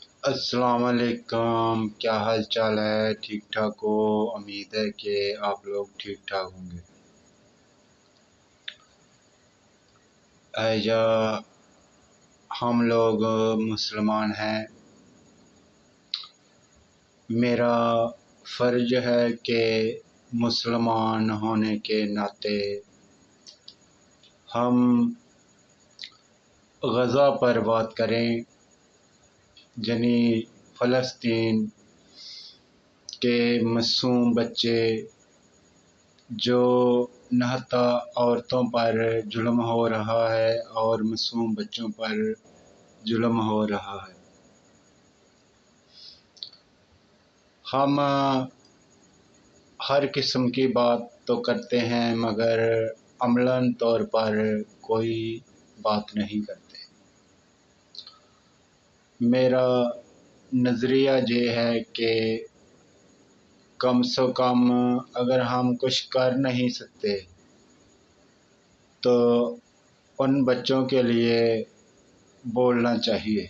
السلام علیکم، کیا حال چال ہے؟ ٹھیک ٹھاک ہو؟ امید ہے کہ آپ لوگ ٹھیک ٹھاک ہوں گے۔ ایجا ہم لوگ مسلمان ہیں، میرا فرض ہے کہ مسلمان ہونے کے ناطے ہم غزہ پر بات کریں، یعنی فلسطین کے معصوم بچے جو نہتا عورتوں پر ظلم ہو رہا ہے اور معصوم بچوں پر ظلم ہو رہا ہے۔ ہم ہر قسم کی بات تو کرتے ہیں مگر عملاً طور پر کوئی بات نہیں کرتے۔ میرا نظریہ یہ ہے کہ کم سے کم اگر ہم کچھ کر نہیں سکتے تو ان بچوں کے لیے بولنا چاہیے،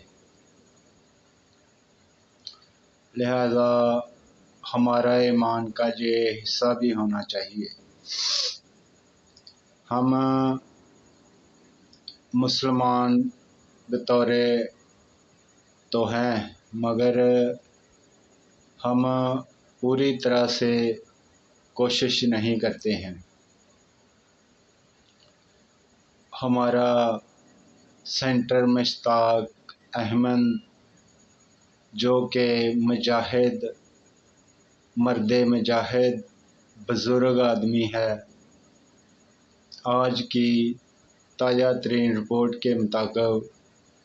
لہذا ہمارا ایمان کا یہ حصہ بھی ہونا چاہیے۔ ہم مسلمان بطور تو ہیں مگر ہم پوری طرح سے کوشش نہیں کرتے ہیں۔ ہمارا سینٹر مشتاق احمد جو کہ مجاہد، مرد مجاہد، بزرگ آدمی ہے، آج کی تازہ ترین رپورٹ کے مطابق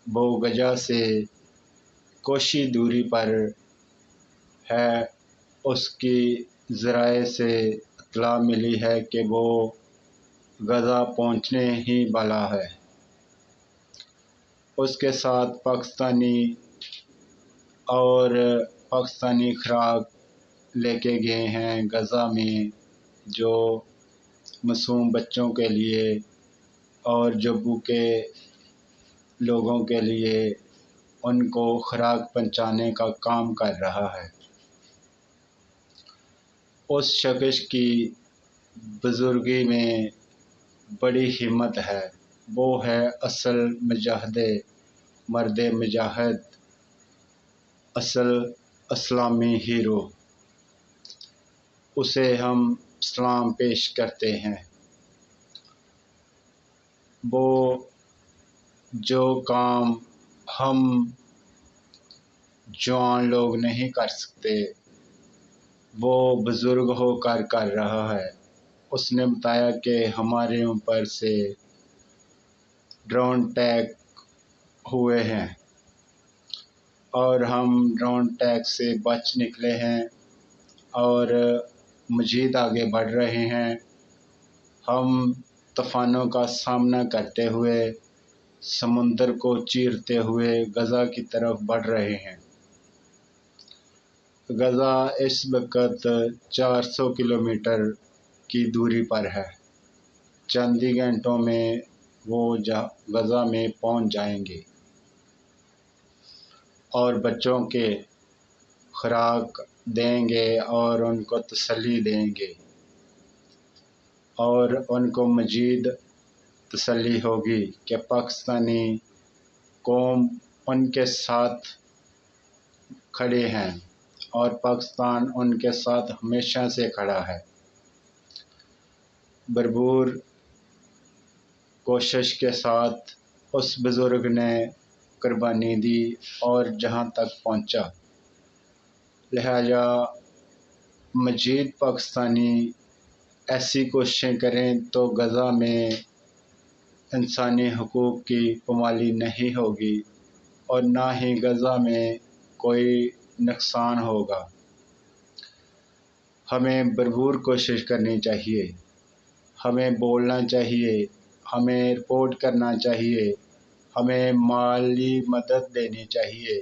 وہ غزہ سے کوشی دوری پر ہے۔ اس کی ذرائع سے اطلاع ملی ہے کہ وہ غزہ پہنچنے ہی والا ہے۔ اس کے ساتھ پاکستانی خوراک لے کے گئے ہیں غزہ میں، جو معصوم بچوں کے لیے اور جو بھوکے لوگوں کے لیے ان کو خوراک پہنچانے کا کام کر رہا ہے۔ اس شخص کی بزرگی میں بڑی ہمت ہے، وہ ہے اصل مجاہد، مرد مجاہد، اصل اسلامی ہیرو۔ اسے ہم سلام پیش کرتے ہیں۔ وہ جو کام ہم جوان لوگ نہیں کر سکتے وہ بزرگ ہو کر رہا ہے۔ اس نے بتایا کہ ہمارے اوپر سے ڈرون اٹیک ہوئے ہیں اور ہم ڈرون اٹیک سے بچ نکلے ہیں اور مزید آگے بڑھ رہے ہیں۔ ہم طوفانوں کا سامنا کرتے ہوئے سمندر کو چیرتے ہوئے غزہ کی طرف بڑھ رہے ہیں۔ غزہ اس وقت 400 کلومیٹر کی دوری پر ہے۔ چند ہی گھنٹوں میں وہ غزہ میں پہنچ جائیں گے اور بچوں کے خوراک دیں گے اور ان کو تسلی دیں گے اور ان کو مزید تسلی ہوگی کہ پاکستانی قوم ان کے ساتھ کھڑے ہیں اور پاکستان ان کے ساتھ ہمیشہ سے کھڑا ہے۔ بھرپور کوشش کے ساتھ اس بزرگ نے قربانی دی اور جہاں تک پہنچا، لہذا مزید پاکستانی ایسی کوششیں کریں تو غزہ میں انسانی حقوق کی پامالی نہیں ہوگی اور نہ ہی غزہ میں کوئی نقصان ہوگا۔ ہمیں بھرپور کوشش کرنی چاہیے، ہمیں بولنا چاہیے، ہمیں رپورٹ کرنا چاہیے، ہمیں مالی مدد دینی چاہیے،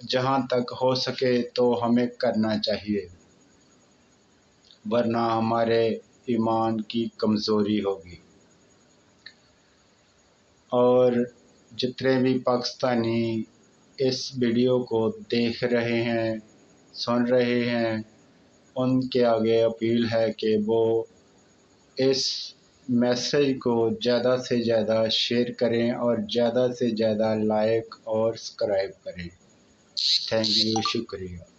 جہاں تک ہو سکے تو ہمیں کرنا چاہیے، ورنہ ہمارے ایمان کی کمزوری ہوگی۔ اور جتنے بھی پاکستانی اس ویڈیو کو دیکھ رہے ہیں، سن رہے ہیں، ان کے آگے اپیل ہے کہ وہ اس میسج کو زیادہ سے زیادہ شیئر کریں اور زیادہ سے زیادہ لائک اور سبسکرائب کریں۔ تھینک یو، شکریہ۔